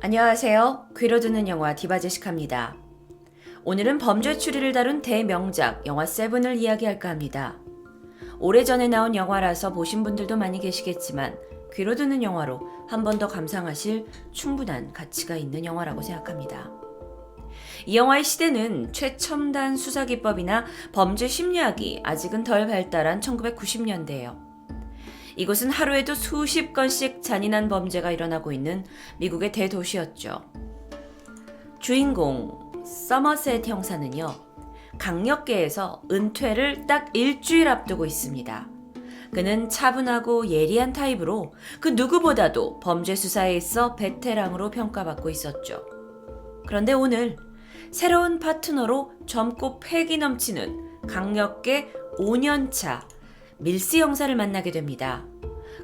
안녕하세요. 귀로 듣는 영화 디바제시카입니다. 오늘은 범죄 추리를 다룬 대명작 영화 세븐을 이야기할까 합니다. 오래전에 나온 영화라서 보신 분들도 많이 계시겠지만 귀로 듣는 영화로 한 번 더 감상하실 충분한 가치가 있는 영화라고 생각합니다. 이 영화의 시대는 최첨단 수사기법이나 범죄 심리학이 아직은 덜 발달한 1990년대예요. 이곳은 하루에도 수십 건씩 잔인한 범죄가 일어나고 있는 미국의 대도시였죠. 주인공 서머셋 형사는요, 강력계에서 은퇴를 딱 일주일 앞두고 있습니다. 그는 차분하고 예리한 타입으로 그 누구보다도 범죄 수사에 있어 베테랑으로 평가받고 있었죠. 그런데 오늘 새로운 파트너로 젊고 패기 넘치는 강력계 5년차 밀스 형사를 만나게 됩니다.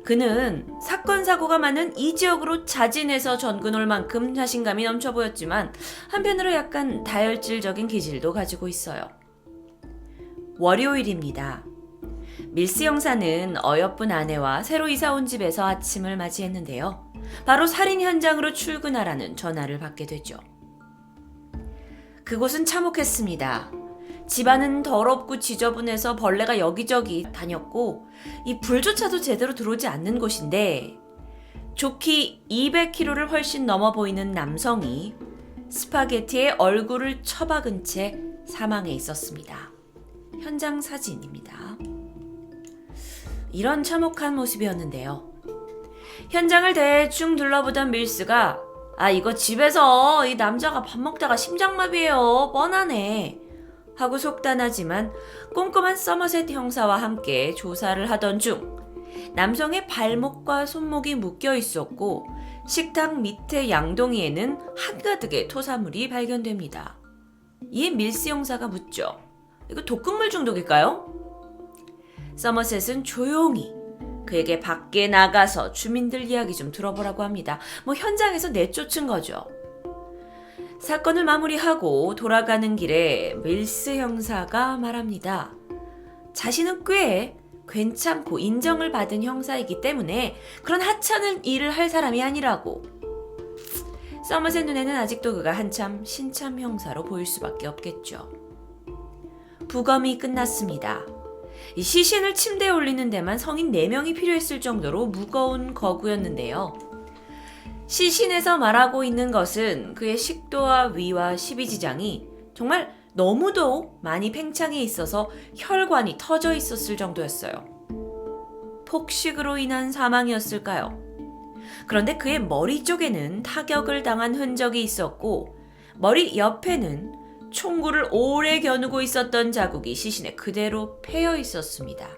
그는 사건 사고가 많은 이 지역으로 자진해서 전근 올 만큼 자신감이 넘쳐 보였지만 한편으로 약간 다혈질적인 기질도 가지고 있어요. 월요일입니다. 밀스 형사는 어여쁜 아내와 새로 이사 온 집에서 아침을 맞이했는데요. 바로 살인 현장으로 출근하라는 전화를 받게 되죠. 그곳은 참혹했습니다. 집안은 더럽고 지저분해서 벌레가 여기저기 다녔고 이 불조차도 제대로 들어오지 않는 곳인데 좋기 200kg를 훨씬 넘어 보이는 남성이 스파게티에 얼굴을 처박은 채 사망해 있었습니다. 현장 사진입니다. 이런 참혹한 모습이었는데요. 현장을 대충 둘러보던 밀스가 이거 집에서 이 남자가 밥 먹다가 심장마비예요. 뻔하네. 하고 속단하지만 꼼꼼한 서머셋 형사와 함께 조사를 하던 중 남성의 발목과 손목이 묶여 있었고 식탁 밑에 양동이에는 한가득의 토사물이 발견됩니다. 이에 밀스 형사가 묻죠. 이거 독극물 중독일까요? 서머셋은 조용히 그에게 밖에 나가서 주민들 이야기 좀 들어보라고 합니다. 현장에서 내쫓은 거죠. 사건을 마무리하고 돌아가는 길에 밀스 형사가 말합니다. 자신은 꽤 괜찮고 인정을 받은 형사이기 때문에 그런 하찮은 일을 할 사람이 아니라고. 서머셋 눈에는 아직도 그가 한참 신참 형사로 보일 수밖에 없겠죠. 부검이 끝났습니다. 이 시신을 침대에 올리는 데만 성인 4명이 필요했을 정도로 무거운 거구였는데요. 시신에서 말하고 있는 것은 그의 식도와 위와 십이지장이 정말 너무도 많이 팽창해 있어서 혈관이 터져 있었을 정도였어요. 폭식으로 인한 사망이었을까요? 그런데 그의 머리 쪽에는 타격을 당한 흔적이 있었고 머리 옆에는 총구를 오래 겨누고 있었던 자국이 시신에 그대로 패여 있었습니다.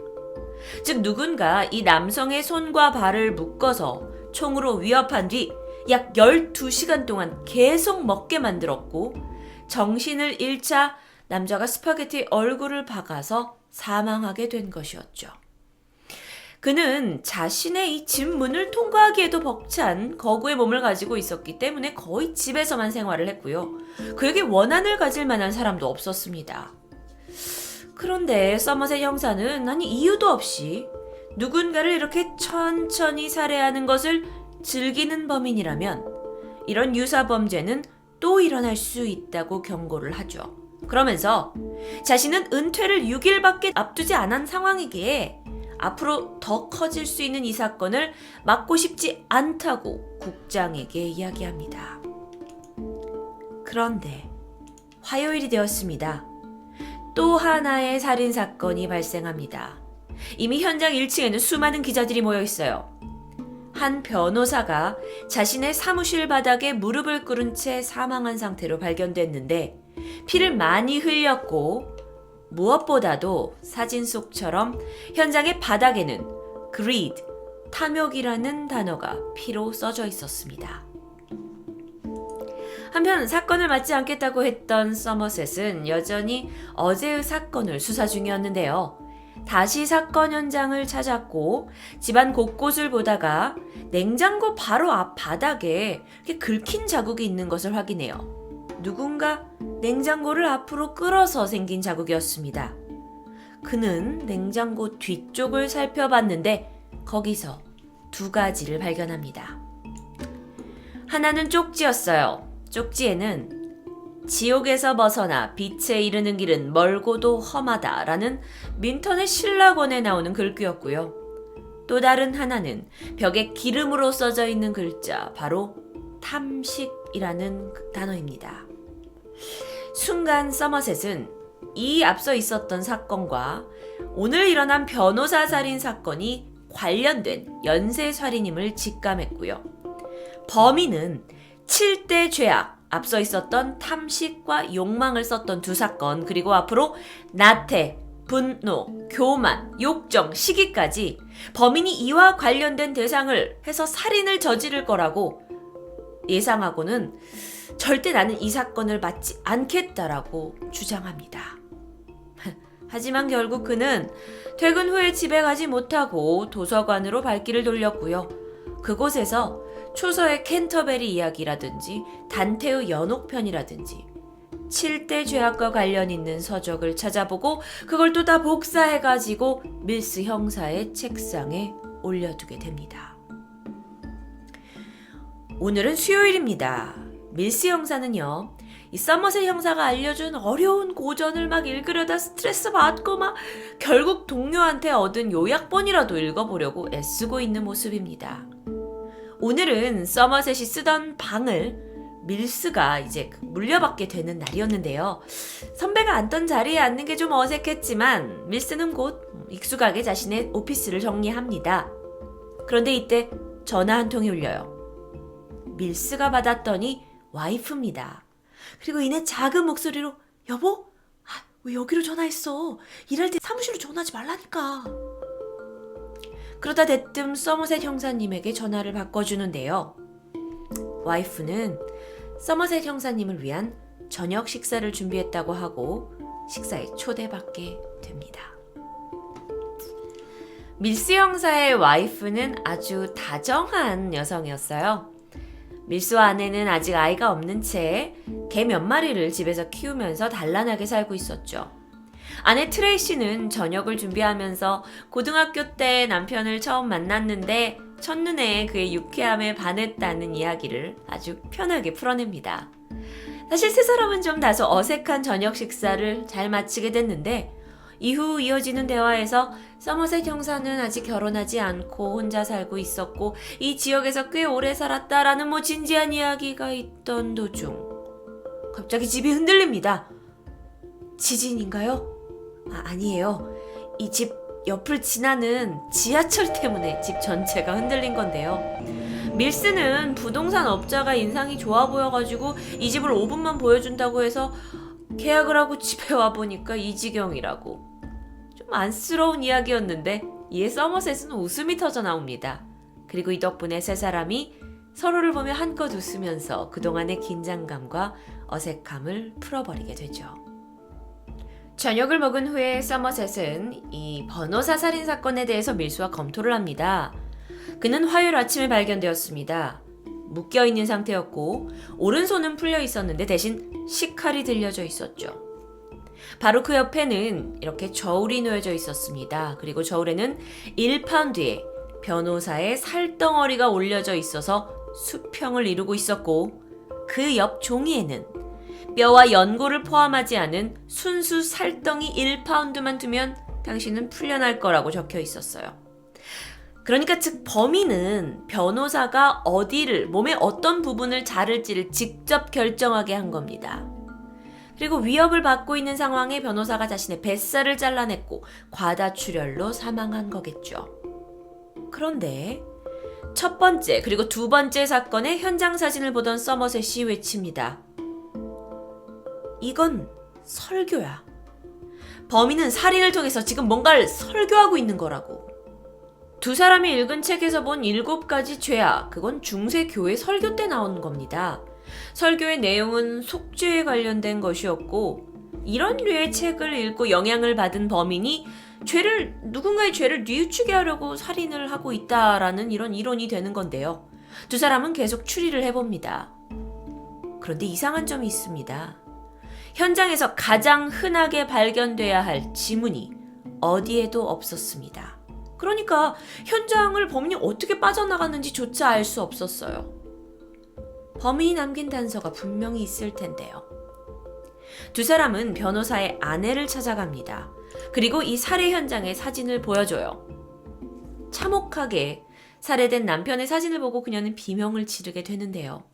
즉 누군가 이 남성의 손과 발을 묶어서 총으로 위협한 뒤 약 12시간 동안 계속 먹게 만들었고 정신을 잃자 남자가 스파게티 얼굴을 박아서 사망하게 된 것이었죠. 그는 자신의 이 집 문을 통과하기에도 벅찬 거구의 몸을 가지고 있었기 때문에 거의 집에서만 생활을 했고요. 그에게 원한을 가질 만한 사람도 없었습니다. 그런데 서머셋 형사는 이유도 없이 누군가를 이렇게 천천히 살해하는 것을 즐기는 범인이라면 이런 유사범죄는 또 일어날 수 있다고 경고를 하죠. 그러면서 자신은 은퇴를 6일밖에 앞두지 않은 상황이기에 앞으로 더 커질 수 있는 이 사건을 막고 싶지 않다고 국장에게 이야기합니다. 그런데 화요일이 되었습니다. 또 하나의 살인사건이 발생합니다. 이미 현장 1층에는 수많은 기자들이 모여 있어요. 한 변호사가 자신의 사무실 바닥에 무릎을 꿇은 채 사망한 상태로 발견됐는데 피를 많이 흘렸고 무엇보다도 사진 속처럼 현장의 바닥에는 greed, 탐욕이라는 단어가 피로 써져 있었습니다. 한편 사건을 맡지 않겠다고 했던 서머셋은 여전히 어제의 사건을 수사 중이었는데요. 다시 사건 현장을 찾았고 집안 곳곳을 보다가 냉장고 바로 앞 바닥에 이렇게 긁힌 자국이 있는 것을 확인해요. 누군가 냉장고를 앞으로 끌어서 생긴 자국이었습니다. 그는 냉장고 뒤쪽을 살펴봤는데 거기서 2가지를 발견합니다. 하나는 쪽지였어요. 쪽지에는 지옥에서 벗어나 빛에 이르는 길은 멀고도 험하다 라는 민턴의 신라권에 나오는 글귀였고요. 또 다른 하나는 벽에 기름으로 써져 있는 글자, 바로 탐식이라는 단어입니다. 순간 서머셋은 이 앞서 있었던 사건과 오늘 일어난 변호사 살인 사건이 관련된 연쇄살인임을 직감했고요. 범인은 7대 죄악, 앞서 있었던 탐식과 욕망을 썼던 두 사건, 그리고 앞으로 나태, 분노, 교만, 욕정, 시기까지 범인이 이와 관련된 대상을 해서 살인을 저지를 거라고 예상하고는 절대 나는 이 사건을 맡지 않겠다라고 주장합니다. 하지만 결국 그는 퇴근 후에 집에 가지 못하고 도서관으로 발길을 돌렸고요. 그곳에서 초서의 캔터베리 이야기라든지 단테의 연옥편이라든지 7대 죄악과 관련 있는 서적을 찾아보고 그걸 또 다 복사해가지고 밀스 형사의 책상에 올려두게 됩니다. 오늘은 수요일입니다. 밀스 형사는요, 이 서머셋 형사가 알려준 어려운 고전을 막 읽으려다 스트레스 받고 막 결국 동료한테 얻은 요약본이라도 읽어보려고 애쓰고 있는 모습입니다. 오늘은 서머셋이 쓰던 방을 밀스가 이제 물려받게 되는 날이었는데요. 선배가 앉던 자리에 앉는 게 좀 어색했지만 밀스는 곧 익숙하게 자신의 오피스를 정리합니다. 그런데 이때 전화 한 통이 울려요. 밀스가 받았더니 와이프입니다. 그리고 이내 작은 목소리로 여보? 왜 여기로 전화했어? 일할 때 사무실로 전화하지 말라니까. 그러다 대뜸 서머셋 형사님에게 전화를 바꿔주는데요. 와이프는 서머셋 형사님을 위한 저녁 식사를 준비했다고 하고 식사에 초대받게 됩니다. 밀스 형사의 와이프는 아주 다정한 여성이었어요. 밀스와 아내는 아직 아이가 없는 채 개 몇 마리를 집에서 키우면서 단란하게 살고 있었죠. 아내 트레이시는 저녁을 준비하면서 고등학교 때 남편을 처음 만났는데 첫눈에 그의 유쾌함에 반했다는 이야기를 아주 편하게 풀어냅니다. 사실 세 사람은 좀 다소 어색한 저녁 식사를 잘 마치게 됐는데 이후 이어지는 대화에서 서머셋 형사는 아직 결혼하지 않고 혼자 살고 있었고 이 지역에서 꽤 오래 살았다라는 진지한 이야기가 있던 도중 갑자기 집이 흔들립니다. 지진인가요? 아니에요. 이 집 옆을 지나는 지하철 때문에 집 전체가 흔들린 건데요. 밀스는 부동산 업자가 인상이 좋아 보여가지고 이 집을 5분만 보여준다고 해서 계약을 하고 집에 와보니까 이 지경이라고. 좀 안쓰러운 이야기였는데 이에 서머셋은 웃음이 터져 나옵니다. 그리고 이 덕분에 세 사람이 서로를 보며 한껏 웃으면서 그동안의 긴장감과 어색함을 풀어버리게 되죠. 저녁을 먹은 후에 서머셋은 이 변호사 살인 사건에 대해서 밀스와 검토를 합니다. 그는 화요일 아침에 발견되었습니다. 묶여있는 상태였고 오른손은 풀려 있었는데 대신 식칼이 들려져 있었죠. 바로 그 옆에는 이렇게 저울이 놓여져 있었습니다. 그리고 저울에는 1파운드에 변호사의 살덩어리가 올려져 있어서 수평을 이루고 있었고 그 옆 종이에는 뼈와 연골을 포함하지 않은 순수 살덩이 1파운드만 두면 당신은 풀려날 거라고 적혀 있었어요. 그러니까 즉 범인은 변호사가 어디를, 몸의 어떤 부분을 자를지를 직접 결정하게 한 겁니다. 그리고 위협을 받고 있는 상황에 변호사가 자신의 뱃살을 잘라냈고 과다출혈로 사망한 거겠죠. 그런데 첫 번째 그리고 두 번째 사건의 현장 사진을 보던 서머셋이 외칩니다. 이건 설교야. 범인은 살인을 통해서 지금 뭔가를 설교하고 있는 거라고. 두 사람이 읽은 책에서 본 7가지 죄악, 그건 중세교회 설교 때 나온 겁니다. 설교의 내용은 속죄에 관련된 것이었고 이런 류의 책을 읽고 영향을 받은 범인이 누군가의 죄를 뉘우치게 하려고 살인을 하고 있다라는 이런 이론이 되는 건데요. 두 사람은 계속 추리를 해봅니다. 그런데 이상한 점이 있습니다. 현장에서 가장 흔하게 발견돼야 할 지문이 어디에도 없었습니다. 그러니까 현장을 범인이 어떻게 빠져나갔는지조차 알 수 없었어요. 범인이 남긴 단서가 분명히 있을 텐데요. 두 사람은 변호사의 아내를 찾아갑니다. 그리고 이 살해 현장의 사진을 보여줘요. 참혹하게 살해된 남편의 사진을 보고 그녀는 비명을 지르게 되는데요.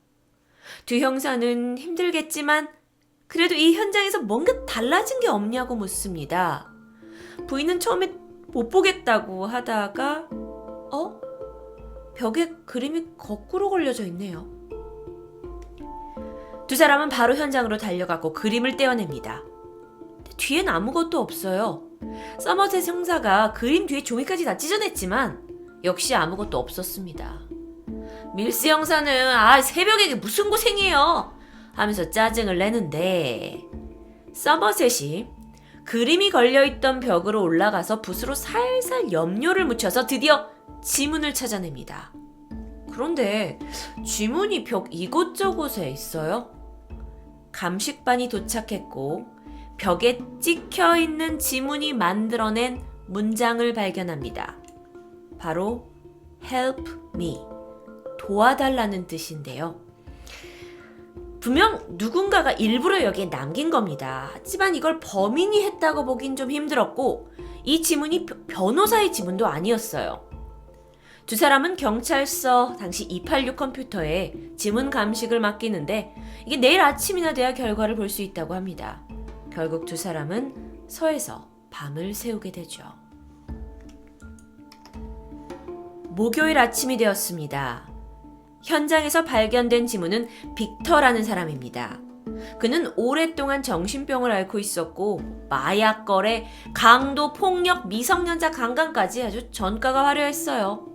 두 형사는 힘들겠지만 그래도 이 현장에서 뭔가 달라진 게 없냐고 묻습니다. 부인은 처음에 못 보겠다고 하다가 벽에 그림이 거꾸로 걸려져 있네요. 두 사람은 바로 현장으로 달려가고 그림을 떼어냅니다. 뒤엔 아무것도 없어요. 서머셋 형사가 그림 뒤에 종이까지 다 찢어냈지만 역시 아무것도 없었습니다. 밀스 형사는 새벽에 이게 무슨 고생이에요 하면서 짜증을 내는데 서머셋이 그림이 걸려있던 벽으로 올라가서 붓으로 살살 염료를 묻혀서 드디어 지문을 찾아냅니다. 그런데 지문이 벽 이곳저곳에 있어요. 감식반이 도착했고 벽에 찍혀있는 지문이 만들어낸 문장을 발견합니다. 바로 help me, 도와달라는 뜻인데요. 분명 누군가가 일부러 여기에 남긴 겁니다. 하지만 이걸 범인이 했다고 보긴 좀 힘들었고 이 지문이 변호사의 지문도 아니었어요. 두 사람은 경찰서 당시 286 컴퓨터에 지문 감식을 맡기는데 이게 내일 아침이나 돼야 결과를 볼 수 있다고 합니다. 결국 두 사람은 서에서 밤을 새우게 되죠. 목요일 아침이 되었습니다. 현장에서 발견된 지문은 빅터라는 사람입니다. 그는 오랫동안 정신병을 앓고 있었고 마약 거래, 강도, 폭력, 미성년자 강간까지 아주 전과가 화려했어요.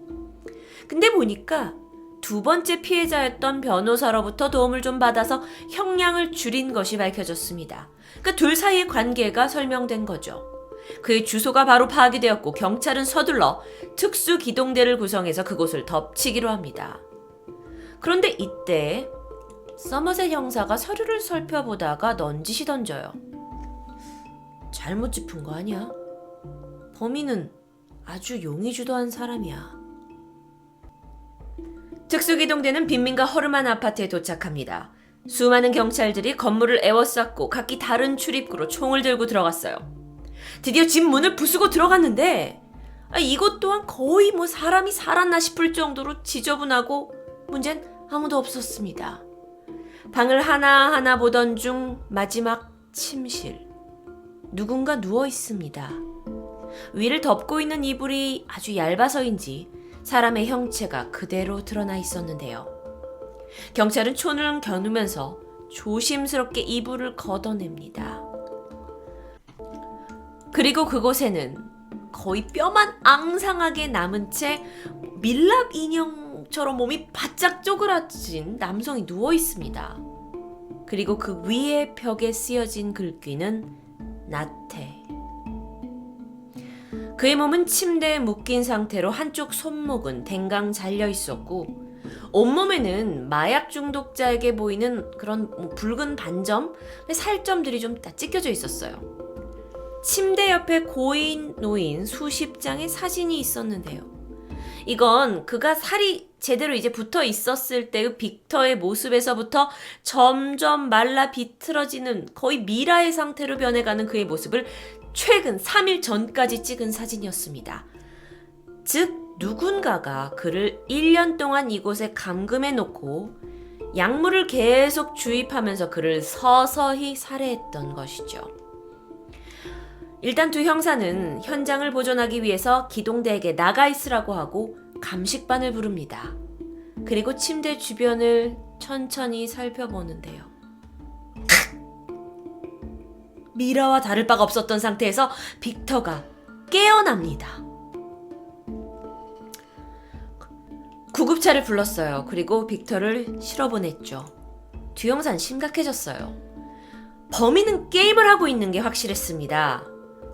근데 보니까 두 번째 피해자였던 변호사로부터 도움을 좀 받아서 형량을 줄인 것이 밝혀졌습니다. 그러니까 둘 사이의 관계가 설명된 거죠. 그의 주소가 바로 파악이 되었고 경찰은 서둘러 특수기동대를 구성해서 그곳을 덮치기로 합니다. 그런데 이때 서머셋 형사가 서류를 살펴보다가 넌지시 던져요. 잘못 짚은 거 아니야? 범인은 아주 용의주도한 사람이야. 특수기동대는 빈민가 허름한 아파트에 도착합니다. 수많은 경찰들이 건물을 에워쌌고 각기 다른 출입구로 총을 들고 들어갔어요. 드디어 집 문을 부수고 들어갔는데 이곳 또한 거의 사람이 살았나 싶을 정도로 지저분하고 문제는 아무도 없었습니다. 방을 하나하나 보던 중 마지막 침실. 누군가 누워 있습니다. 위를 덮고 있는 이불이 아주 얇아서인지 사람의 형체가 그대로 드러나 있었는데요. 경찰은 총을 겨누면서 조심스럽게 이불을 걷어냅니다. 그리고 그곳에는 거의 뼈만 앙상하게 남은 채 밀랍 인형처럼 몸이 바짝 쪼그라진 남성이 누워 있습니다. 그리고 그 위에 벽에 쓰여진 글귀는 나태. 그의 몸은 침대에 묶인 상태로 한쪽 손목은 댕강 잘려 있었고 온몸에는 마약 중독자에게 보이는 그런 붉은 반점, 살점들이 좀 다 찢겨져 있었어요. 침대 옆에 고인 놓인 수십 장의 사진이 있었는데요. 이건 그가 살이 제대로 이제 붙어 있었을 때의 빅터의 모습에서부터 점점 말라 비틀어지는 거의 미라의 상태로 변해가는 그의 모습을 최근 3일 전까지 찍은 사진이었습니다. 즉 누군가가 그를 1년 동안 이곳에 감금해 놓고 약물을 계속 주입하면서 그를 서서히 살해했던 것이죠. 일단 두 형사는 현장을 보존하기 위해서 기동대에게 나가 있으라고 하고 감식반을 부릅니다. 그리고 침대 주변을 천천히 살펴보는데요. 미라와 다를 바가 없었던 상태에서 빅터가 깨어납니다. 구급차를 불렀어요. 그리고 빅터를 실어보냈죠. 두 형사는 심각해졌어요. 범인은 게임을 하고 있는 게 확실했습니다.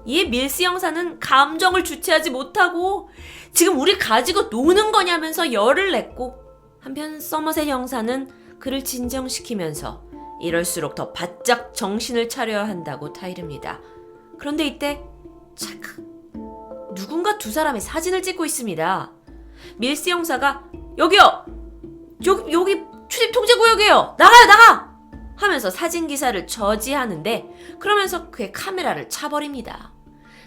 이에 밀스 형사는 감정을 주체하지 못하고 지금 우리 가지고 노는 거냐면서 열을 냈고 한편 서머셋 형사는 그를 진정시키면서 이럴수록 더 바짝 정신을 차려야 한다고 타이릅니다. 그런데 이때 찰칵 누군가 두 사람의 사진을 찍고 있습니다. 밀스 형사가 여기요! 여기 출입 통제구역이요! 저기요, 나가요, 나가! 하면서 사진기사를 저지하는데 그러면서 그의 카메라를 차버립니다.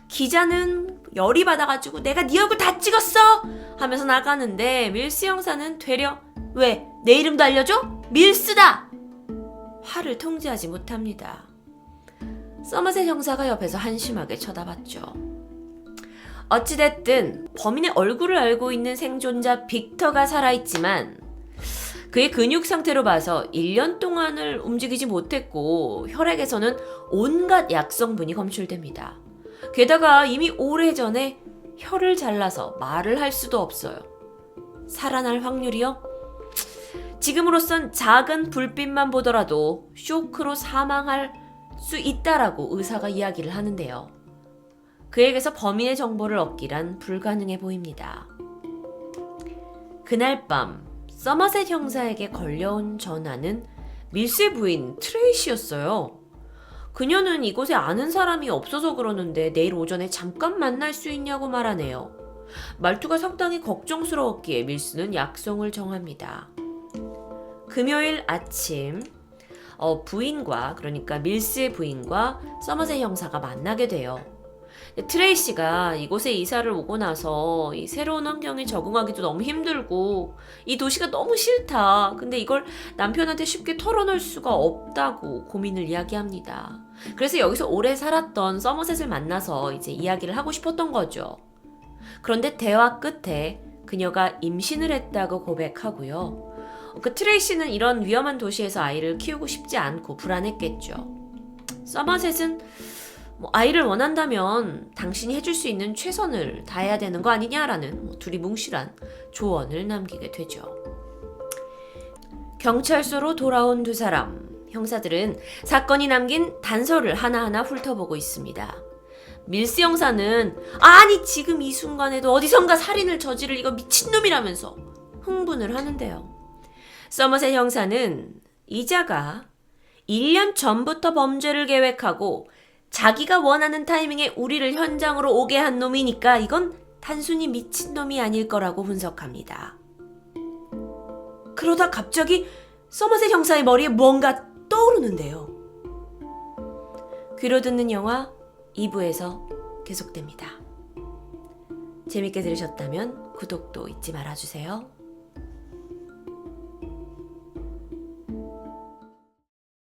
기자는 열이 받아가지고 내가 네 얼굴 다 찍었어! 하면서 나가는데 밀스 형사는 되려 왜? 내 이름도 알려줘? 밀스다! 화를 통제하지 못합니다. 서머셋 형사가 옆에서 한심하게 쳐다봤죠. 어찌됐든 범인의 얼굴을 알고 있는 생존자 빅터가 살아있지만 그의 근육 상태로 봐서 1년 동안을 움직이지 못했고 혈액에서는 온갖 약성분이 검출됩니다. 게다가 이미 오래전에 혀를 잘라서 말을 할 수도 없어요. 살아날 확률이요? 지금으로선 작은 불빛만 보더라도 쇼크로 사망할 수 있다라고 의사가 이야기를 하는데요. 그에게서 범인의 정보를 얻기란 불가능해 보입니다. 그날 밤 서머셋 형사에게 걸려온 전화는 밀스의 부인 트레이시였어요. 그녀는 이곳에 아는 사람이 없어서 그러는데 내일 오전에 잠깐 만날 수 있냐고 말하네요. 말투가 상당히 걱정스러웠기에 밀스는 약속을 정합니다. 금요일 아침 부인과 그러니까 밀스의 부인과 서머셋 형사가 만나게 돼요. 트레이시가 이곳에 이사를 오고 나서 이 새로운 환경에 적응하기도 너무 힘들고 이 도시가 너무 싫다. 근데 이걸 남편한테 쉽게 털어놓을 수가 없다고 고민을 이야기합니다. 그래서 여기서 오래 살았던 서머셋을 만나서 이제 이야기를 하고 싶었던 거죠. 그런데 대화 끝에 그녀가 임신을 했다고 고백하고요. 그 트레이시는 이런 위험한 도시에서 아이를 키우고 싶지 않고 불안했겠죠. 서머셋은 아이를 원한다면 당신이 해줄 수 있는 최선을 다해야 되는 거 아니냐라는 둘이 뭉실한 조언을 남기게 되죠. 경찰서로 돌아온 두 사람, 형사들은 사건이 남긴 단서를 하나하나 훑어보고 있습니다. 밀스 형사는 아니 지금 이 순간에도 어디선가 살인을 저지를 이거 미친놈이라면서 흥분을 하는데요. 서머셋 형사는 이자가 1년 전부터 범죄를 계획하고 자기가 원하는 타이밍에 우리를 현장으로 오게 한 놈이니까 이건 단순히 미친놈이 아닐 거라고 분석합니다. 그러다 갑자기 서머셋 형사의 머리에 뭔가 떠오르는데요. 귀로 듣는 영화 2부에서 계속됩니다. 재밌게 들으셨다면 구독도 잊지 말아주세요.